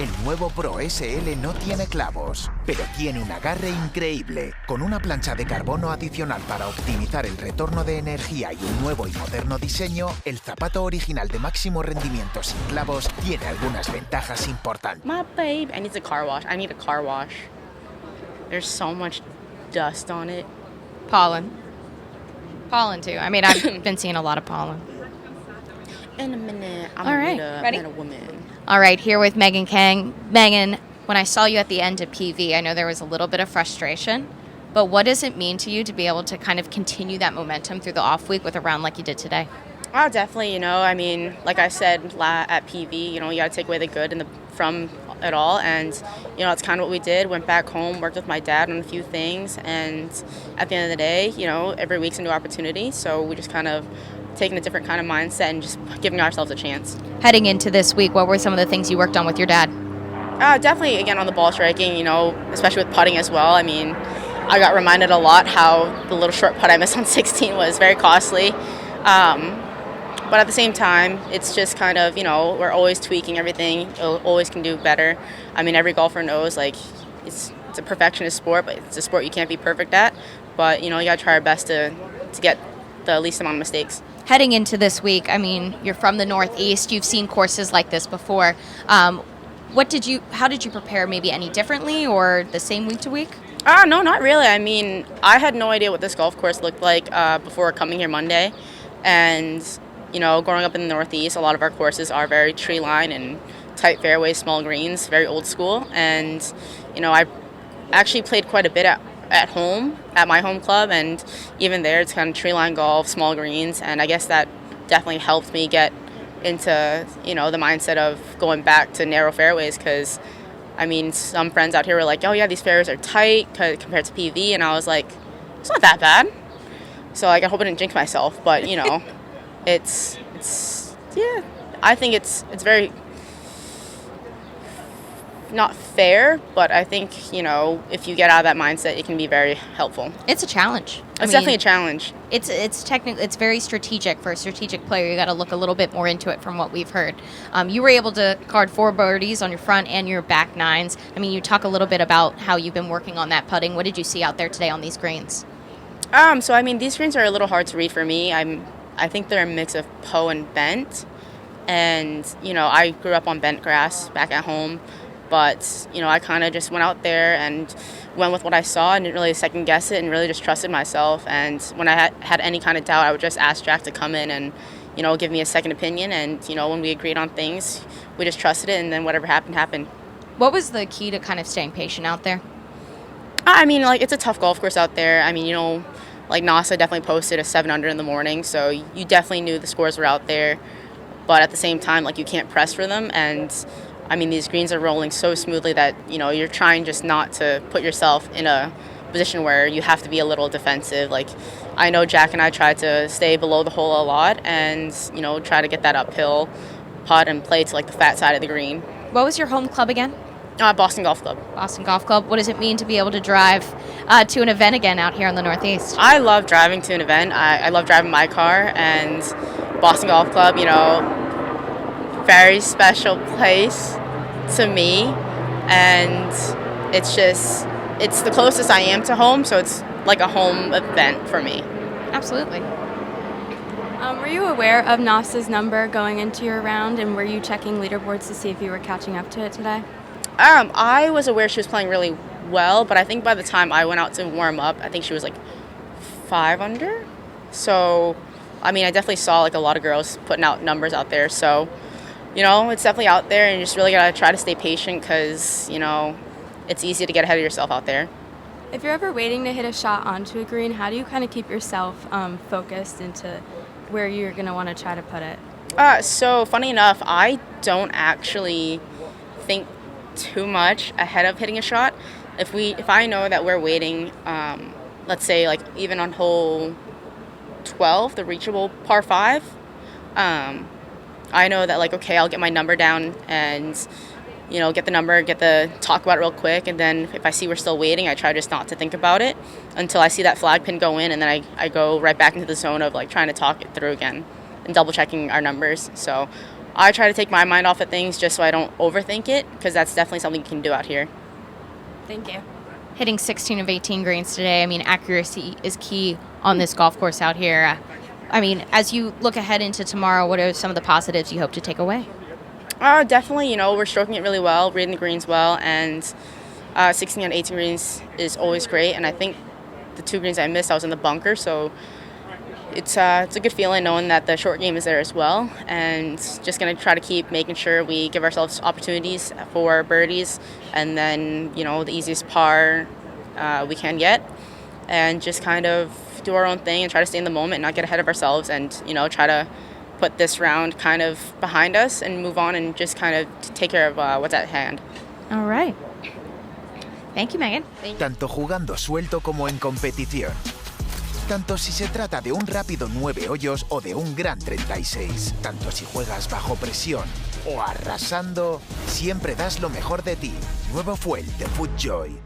El nuevo Pro SL no tiene clavos, pero tiene un agarre increíble. Con una plancha de carbono adicional para optimizar el retorno de energía y un nuevo y moderno diseño, el zapato original de máximo rendimiento sin clavos tiene algunas ventajas importantes. My babe, I need a car wash. I need a car wash. There's so much dust on it. Pollen. Pollen, too. I mean, I've been seeing a lot of pollen. In a minute, I'm All gonna right, meet a, ready? meet a woman. All right, here with Megan Khang. Megan, when I saw you at the end of PV, I know there was a little bit of frustration, but what does it mean to you to be able to kind of continue that momentum through the off week with a round like you did today? Oh, definitely. I mean, like I said at PV, you got to take away the good from it all, and it's kind of what we did. Went back home, worked with my dad on a few things, and at the end of the day, every week's a new opportunity. So we just kind of taking a different kind of mindset and just giving ourselves a chance. Heading into this week, what were some of the things you worked on with your dad? Definitely, again, on the ball striking, especially with putting as well. I mean, I got reminded a lot how the little short putt I missed on 16 was very costly. But at the same time, it's just kind of, we're always tweaking everything, always can do better. I mean, every golfer knows, it's a perfectionist sport, but it's a sport you can't be perfect at. But, you got to try our best to get the least amount of mistakes. Heading into this week, I mean, you're from the Northeast. You've seen courses like this before. How did you prepare, maybe any differently or the same week to week? No, not really. I mean, I had no idea what this golf course looked like before coming here Monday. And, growing up in the Northeast, a lot of our courses are very tree line and tight fairways, small greens, very old school. And, I actually played quite a bit at home, at my home club, and even there it's kind of tree line golf, small greens, and I guess that definitely helped me get into, the mindset of going back to narrow fairways, because, I mean, some friends out here were like, oh yeah, these fairways are tight compared to PV, and I was like, it's not that bad. So, I hope I didn't jinx myself, but, it's yeah, I think it's very not fair, but I think, if you get out of that mindset, it can be very helpful. It's a challenge. It's definitely a challenge. It's technically, it's very strategic. For a strategic player, you got to look a little bit more into it from what we've heard. You were able to card 4 birdies on your front and your back nines. I mean, you talk a little bit about how you've been working on that putting. What did you see out there today on these greens? So I mean, these greens are a little hard to read for me. I think they're a mix of Poe and bent, and I grew up on bent grass back at home. But, I kind of just went out there and went with what I saw and didn't really second guess it and really just trusted myself. And when I had any kind of doubt, I would just ask Jack to come in and, give me a second opinion. And, when we agreed on things, we just trusted it, and then whatever happened, happened. What was the key to kind of staying patient out there? I mean, it's a tough golf course out there. I mean, NASA definitely posted a 7 under in the morning, so you definitely knew the scores were out there. But at the same time, you can't press for them. And I mean, these greens are rolling so smoothly that, you're trying just not to put yourself in a position where you have to be a little defensive. I know Jack and I tried to stay below the hole a lot and, try to get that uphill putt and play to, the fat side of the green. What was your home club again? Boston Golf Club. Boston Golf Club. What does it mean to be able to drive to an event again out here in the Northeast? I love driving to an event. I love driving my car, and Boston Golf Club, very special place to me, and it's the closest I am to home, so it's like a home event for me. Absolutely. Were you aware of Nas's number going into your round, and were you checking leaderboards to see if you were catching up to it today? I was aware she was playing really well, but I think by the time I went out to warm up, I think she was 5 under. So, I mean, I definitely saw a lot of girls putting out numbers out there. So, it's definitely out there, and you just really got to try to stay patient because, it's easy to get ahead of yourself out there. If you're ever waiting to hit a shot onto a green, how do you kind of keep yourself focused into where you're going to want to try to put it? So, funny enough, I don't actually think too much ahead of hitting a shot. If I know that we're waiting, let's say even on hole 12, the reachable par 5, I know that okay, I'll get my number down and get the number, talk about it real quick, and then if I see we're still waiting, I try just not to think about it until I see that flag pin go in, and then I go right back into the zone of trying to talk it through again and double checking our numbers. So I try to take my mind off of things just so I don't overthink it, because that's definitely something you can do out here. Thank you. Hitting 16 of 18 greens today. I mean, accuracy is key on this golf course out here. I mean, as you look ahead into tomorrow, what are some of the positives you hope to take away? Definitely, we're stroking it really well, reading the greens well, and 16 on 18 greens is always great. And I think the 2 greens I missed, I was in the bunker, so it's a good feeling knowing that the short game is there as well. And just going to try to keep making sure we give ourselves opportunities for birdies, and then, the easiest par we can get, and just kind of do our own thing and try to stay in the moment and not get ahead of ourselves, and, try to put this round kind of behind us and move on and just kind of take care of what's at hand. All right. Thank you, Megan. Tanto jugando suelto como en competición. Tanto si se trata de un rápido 9 hoyos o de un gran 36. Tanto si juegas bajo presión o arrasando, siempre das lo mejor de ti. Nuevo Fuel de FootJoy.